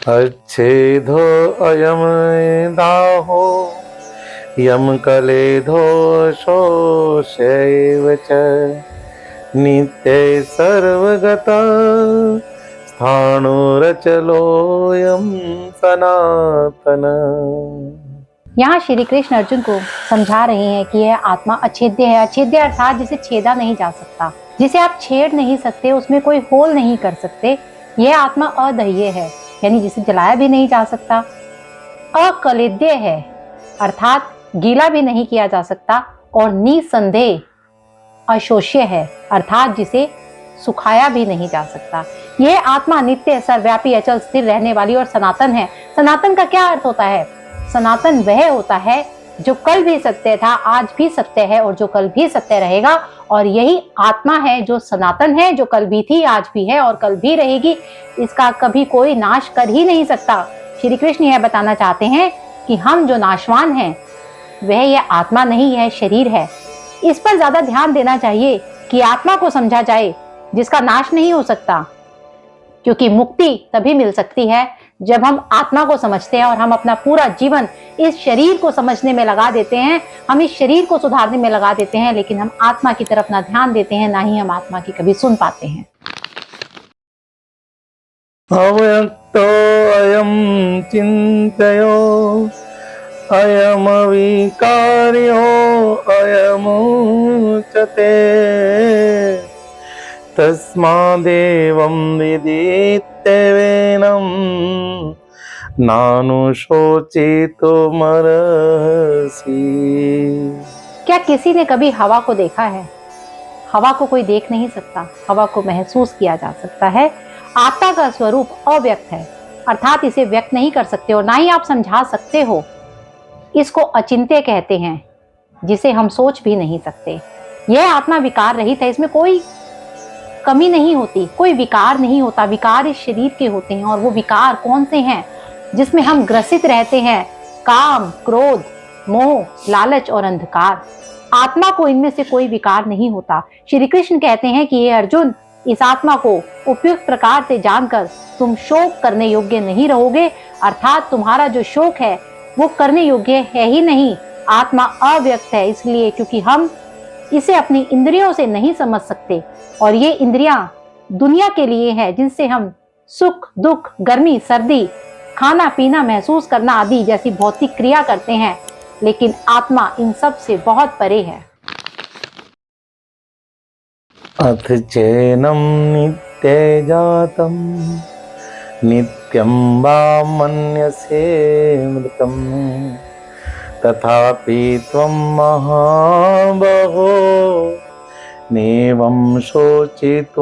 अच्छेधो अयम दाहो यम कलेधो शोषैव च नित्य सर्वगता स्थाणुरचलोऽयं सनातन। यहाँ श्री कृष्ण अर्जुन को समझा रहे हैं कि यह आत्मा अछेद्य है। अछेद्य अर्थात जिसे छेदा नहीं जा सकता, जिसे आप छेड़ नहीं सकते, उसमें कोई होल नहीं कर सकते। यह आत्मा अदह्य है, यानी जिसे जलाया भी नहीं जा सकता। अकलेद्य है अर्थात गीला भी नहीं किया जा सकता। और निसंदेह अशोष्य है अर्थात जिसे सुखाया भी नहीं जा सकता। यह आत्मा नित्य, सर्वव्यापी, अचल, स्थिर रहने वाली और सनातन है। सनातन का क्या अर्थ होता है? सनातन वह होता है जो कल भी सत्य था, आज भी सत्य है और जो कल भी सत्य रहेगा। और यही आत्मा है जो सनातन है, जो कल भी थी, आज भी है और कल भी रहेगी। इसका कभी कोई नाश कर ही नहीं सकता। श्री कृष्ण यह बताना चाहते हैं कि हम जो नाशवान हैं वह यह आत्मा नहीं है, शरीर है। इस पर ज्यादा ध्यान देना चाहिए कि आत्मा को समझा जाए जिसका नाश नहीं हो सकता, क्योंकि मुक्ति तभी मिल सकती है जब हम आत्मा को समझते हैं और हम अपना पूरा जीवन इस शरीर को समझने में लगा देते हैं। हम इस शरीर को सुधारने में लगा देते हैं, लेकिन हम आत्मा की तरफ ना ध्यान देते हैं, ना ही हम आत्मा की कभी सुन पाते हैं। अव्यक्तो अयम चिन्तयो अयमविकार्यो अयमुच्यते तस्मादेवं विदित्य नानुशोचितुमर्हसि। क्या किसी ने कभी हवा को देखा है? हवा को कोई देख नहीं सकता, हवा को महसूस किया जा सकता है। आत्मा का स्वरूप अव्यक्त है अर्थात इसे व्यक्त नहीं कर सकते और ना ही आप समझा सकते हो। इसको अचिंत्य कहते हैं, जिसे हम सोच भी नहीं सकते। यह आत्मा विकार रहित है, इसमें कोई कमी नहीं होती, कोई विकार नहीं होता। विकार इस शरीर के होते हैं और वो विकार कौन से हैं जिसमें हम ग्रसित रहते हैं? काम, क्रोध, मोह, लालच और अंधकार। आत्मा को इनमें से कोई विकार नहीं होता। श्री कृष्ण कहते हैं कि ये अर्जुन, इस आत्मा को उपयुक्त प्रकार से जानकर तुम शोक करने योग्य नहीं रहोगे, अर्थात तुम्हारा जो शोक है वो करने योग्य है ही नहीं। आत्मा अव्यक्त है इसलिए क्योंकि हम इसे अपनी इंद्रियों से नहीं समझ सकते, और ये इंद्रियां दुनिया के लिए है जिनसे हम सुख, दुख, गर्मी, सर्दी, खाना पीना, महसूस करना आदि जैसी भौतिक क्रिया करते हैं, लेकिन आत्मा इन सब से बहुत परे है। अथ चैनं नित्ये जातं नित्यं वा मन्यसे मृतं तथापि त्वं महाबाहो नैवं शोचितुमर्हसि।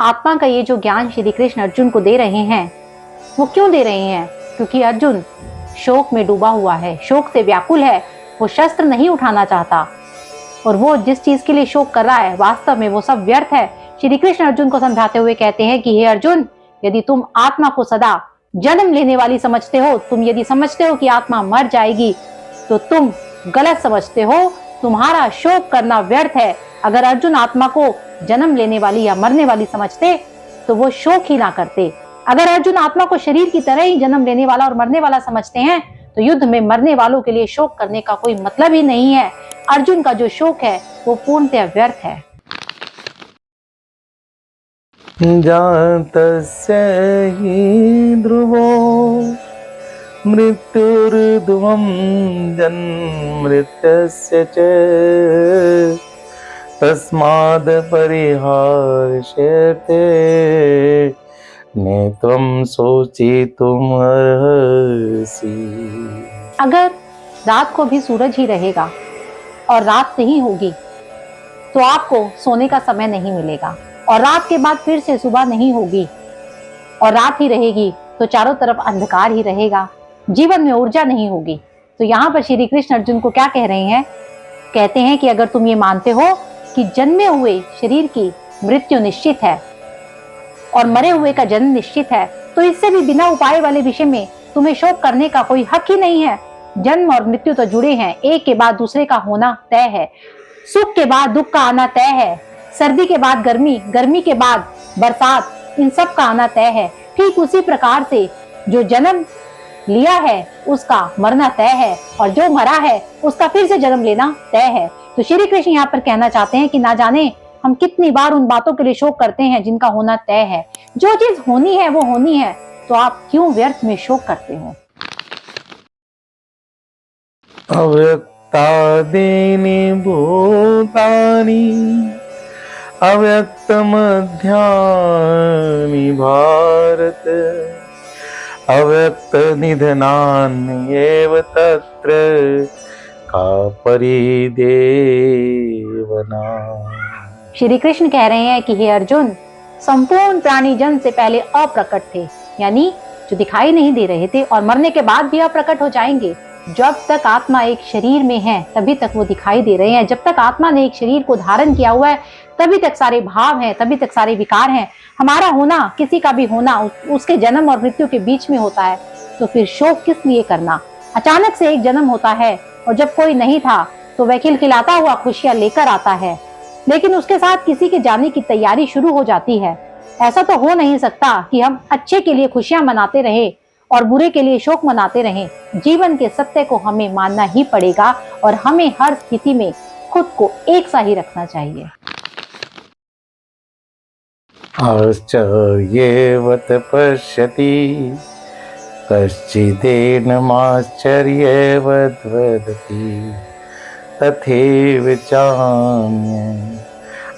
आत्मा का ये जो ज्ञान श्री कृष्ण अर्जुन को दे रहे हैं, वो क्यों दे रहे हैं? क्योंकि अर्जुन शोक में डूबा हुआ है, शोक से व्याकुल है। वो शस्त्र नहीं उठाना चाहता और वो जिस चीज के लिए शोक कर रहा है वास्तव में वो सब व्यर्थ है। श्री कृष्ण अर्जुन को समझाते हुए कहते हैं कि हे अर्जुन, यदि तुम आत्मा को सदा जन्म लेने वाली समझते हो, तुम यदि समझते हो कि आत्मा मर जाएगी, तो तुम गलत समझते हो। तुम्हारा शोक करना व्यर्थ है। अगर अर्जुन आत्मा को जन्म लेने वाली या मरने वाली समझते तो वो शोक ही ना करते। अगर अर्जुन आत्मा को शरीर की तरह ही जन्म लेने वाला और मरने वाला समझते हैं तो युद्ध में मरने वालों के लिए शोक करने का कोई मतलब ही नहीं है। अर्जुन का जो शोक है वो पूर्णतः व्यर्थ है। जातस्य हि ध्रुवो मृत्युर्ध्रुवं जन्ममृत्यस्य च तस्माद् परिहार्यते नेत्वं शोचितुमर्हसि। अगर रात को भी सूरज ही रहेगा और रात नहीं होगी तो आपको सोने का समय नहीं मिलेगा, और रात के बाद फिर से सुबह नहीं होगी और रात ही रहेगी तो चारों तरफ अंधकार ही रहेगा, जीवन में ऊर्जा नहीं होगी। तो यहाँ पर श्री कृष्ण अर्जुन को क्या कह रहे हैं? कहते हैं कि अगर तुम ये मानते हो कि जन्मे हुए शरीर की मृत्यु निश्चित है और मरे हुए का जन्म निश्चित है, तो इससे भी बिना उपाय वाले विषय में तुम्हें शोक करने का कोई हक ही नहीं है। जन्म और मृत्यु तो जुड़े हैं, एक के बाद दूसरे का होना तय है। सुख के बाद दुख का आना तय है, सर्दी के बाद गर्मी, गर्मी के बाद बरसात, इन सब का आना तय है। ठीक उसी प्रकार से जो जन्म लिया है उसका मरना तय है, और जो मरा है उसका फिर से जन्म लेना तय है। तो श्री कृष्ण यहाँ पर कहना चाहते हैं कि ना जाने हम कितनी बार उन बातों के लिए शोक करते हैं जिनका होना तय है। जो चीज होनी है वो होनी है, तो आप क्यों व्यर्थ में शोक करते हो। अव्यक्तादीनि भूतानि अव्यक्तमध्यानि भारत अव्यक्तनिधनान्येव तत्र का परिदेवना। श्री कृष्ण कह रहे हैं कि हे अर्जुन, संपूर्ण प्राणी जन से पहले अप्रकट थे, यानी जो दिखाई नहीं दे रहे थे, और मरने के बाद भी अप्रकट हो जाएंगे। जब तक आत्मा एक शरीर में है तभी तक वो दिखाई दे रहे हैं। जब तक आत्मा ने एक शरीर को धारण किया हुआ है तभी तक सारे भाव हैं, तभी तक सारे विकार हैं। हमारा होना, किसी का भी होना उसके जन्म और मृत्यु के बीच में होता है, तो फिर शोक किस लिए करना। अचानक से एक जन्म होता है, और जब कोई नहीं था तो वह खिलखिलाता हुआ खुशियां लेकर आता है, लेकिन उसके साथ किसी के जाने की तैयारी शुरू हो जाती है। ऐसा तो हो नहीं सकता कि हम अच्छे के लिए खुशियां मनाते रहे और बुरे के लिए शोक मनाते रहें। जीवन के सत्य को हमें मानना ही पड़ेगा, और हमें हर स्थिति में खुद को एक सा ही रखना चाहिए। आश्चर्यवत् पश्यति कश्चिदेनमाश्चर्यवद् वदति तथैव चान्ये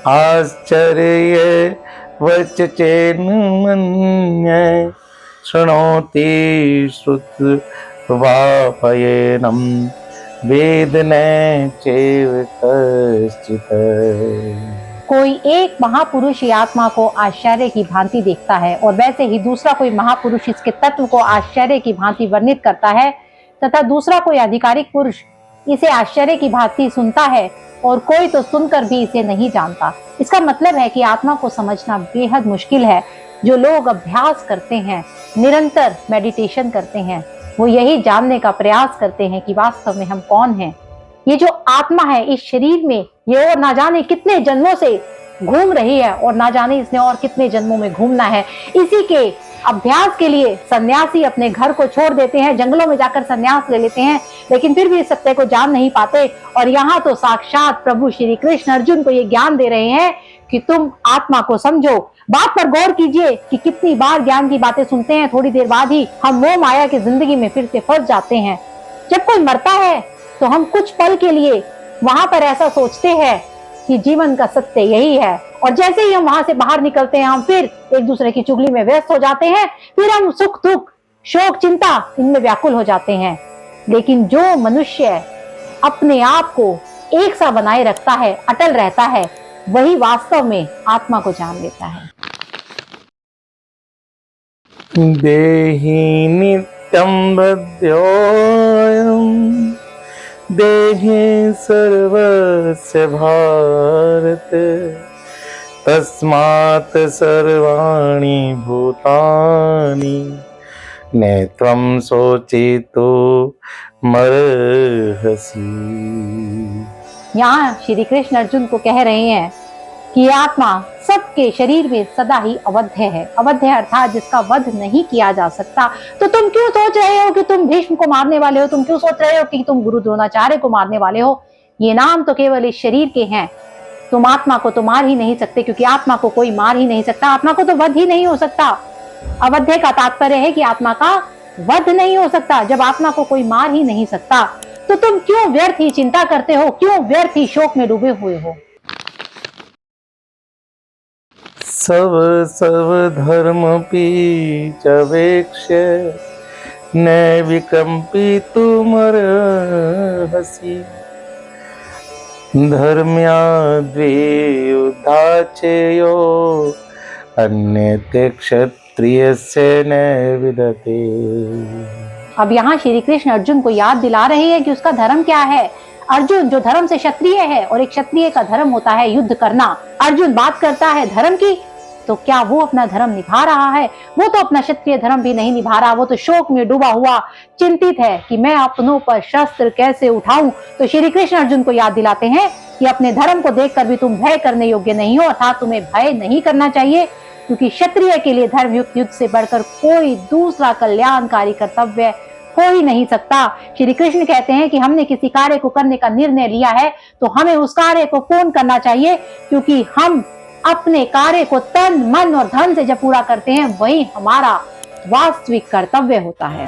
आश्चर्यवच् चेन्मन्ये शृणोति श्रुत्वापयेनं वेद न चैव कश्चित्। कोई एक महापुरुष ही आत्मा को आश्चर्य की भांति देखता है, और वैसे ही दूसरा कोई महापुरुष इसके तत्व को आश्चर्य की भांति वर्णित करता है, तथा दूसरा कोई आधिकारिक पुरुष इसे आश्चर्य की भांति सुनता है, और कोई तो सुनकर भी इसे नहीं जानता। इसका मतलब है कि आत्मा को समझना बेहद मुश्किल है। जो लोग अभ्यास करते हैं, निरंतर मेडिटेशन करते हैं, वो यही जानने का प्रयास करते हैं कि वास्तव में हम कौन हैं। ये जो आत्मा है इस शरीर में, ये और ना जाने कितने जन्मों से घूम रही है, और ना जाने इसने और कितने जन्मों में घूमना है। इसी के अभ्यास के लिए सन्यासी अपने घर को छोड़ देते हैं, जंगलों में जाकर सन्यास ले लेते हैं, लेकिन फिर भी इस सत्य को जान नहीं पाते। और यहाँ तो साक्षात प्रभु श्री कृष्ण अर्जुन को ये ज्ञान दे रहे हैं कि तुम आत्मा को समझो। बात पर गौर कीजिए कि कितनी बार ज्ञान की बातें सुनते हैं, थोड़ी देर बाद ही हम मोह माया की जिंदगी में फिर से फंस जाते हैं। जब कोई मरता है तो हम कुछ पल के लिए वहां पर ऐसा सोचते हैं कि जीवन का सत्य यही है, और जैसे ही हम वहां से बाहर निकलते हैं हम फिर एक दूसरे की चुगली में व्यस्त हो जाते हैं। फिर हम सुख दुख शोक चिंता इनमें व्याकुल हो जाते हैं। लेकिन जो मनुष्य अपने आप को एक सा बनाए रखता है, अटल रहता है, वही वास्तव में आत्मा को जान लेता है। देहि नित्यं बध्योऽयं देहे सर्वस्य भारत तस्मात् सर्वाणि भूतानि न त्वं शोचितो मर्हसि। यहाँ श्री कृष्ण अर्जुन को कह रहे हैं कि आत्मा सबके शरीर में सदा ही अवध्य है। अवध्य अर्थात जिसका वध नहीं किया जा सकता। तो तुम क्यों सोच रहे हो कि तुम भीष्म को मारने वाले हो? तुम क्यों सोच रहे हो कि तुम गुरु द्रोणाचार्य को मारने वाले हो? ये नाम तो केवल इस शरीर के हैं। तुम आत्मा को तो मार ही नहीं सकते, क्योंकि आत्मा को कोई मार ही नहीं सकता। आत्मा को तो वध ही नहीं हो सकता। अवध्य का तात्पर्य है कि आत्मा का वध नहीं हो सकता। जब आत्मा को कोई मार ही नहीं सकता तो तुम क्यों व्यर्थ ही चिंता करते हो? क्यों व्यर्थ ही शोक में डूबे हुए हो? सब धर्म पीचवेक्ष्य न विकम्पितुमर्हसि धर्म्याद्वे युद्धाचेयो अन्यते क्षत्रियस्य न विदते। अब यहाँ श्री कृष्ण अर्जुन को याद दिला रहे हैं कि उसका धर्म क्या है। अर्जुन जो धर्म से क्षत्रिय है, और एक क्षत्रिय का धर्म होता है युद्ध करना। अर्जुन बात करता है धर्म की, तो क्या वो अपना धर्म निभा रहा है? वो तो अपना क्षत्रिय धर्म भी नहीं निभा रहा। वो तो शोक में डूबा हुआ चिंतित है कि मैं अपनों पर शस्त्र कैसे उठाऊं। तो श्री कृष्ण अर्जुन को याद दिलाते हैं कि अपने धर्म को देखकर भी तुम भय करने योग्य नहीं हो, अर्थात तुम्हें भय नहीं करना चाहिए। क्योंकि क्षत्रिय के लिए धर्मयुक्त युद्ध से बढ़कर कोई दूसरा कल्याणकारी कर्तव्य हो ही नहीं सकता। श्री कृष्ण कहते हैं कि हमने किसी कार्य को करने का निर्णय लिया है तो हमें उस कार्य को पूर्ण करना चाहिए, क्योंकि हम अपने कार्य को तन मन और धन से जब पूरा करते हैं वही हमारा वास्तविक कर्तव्य होता है।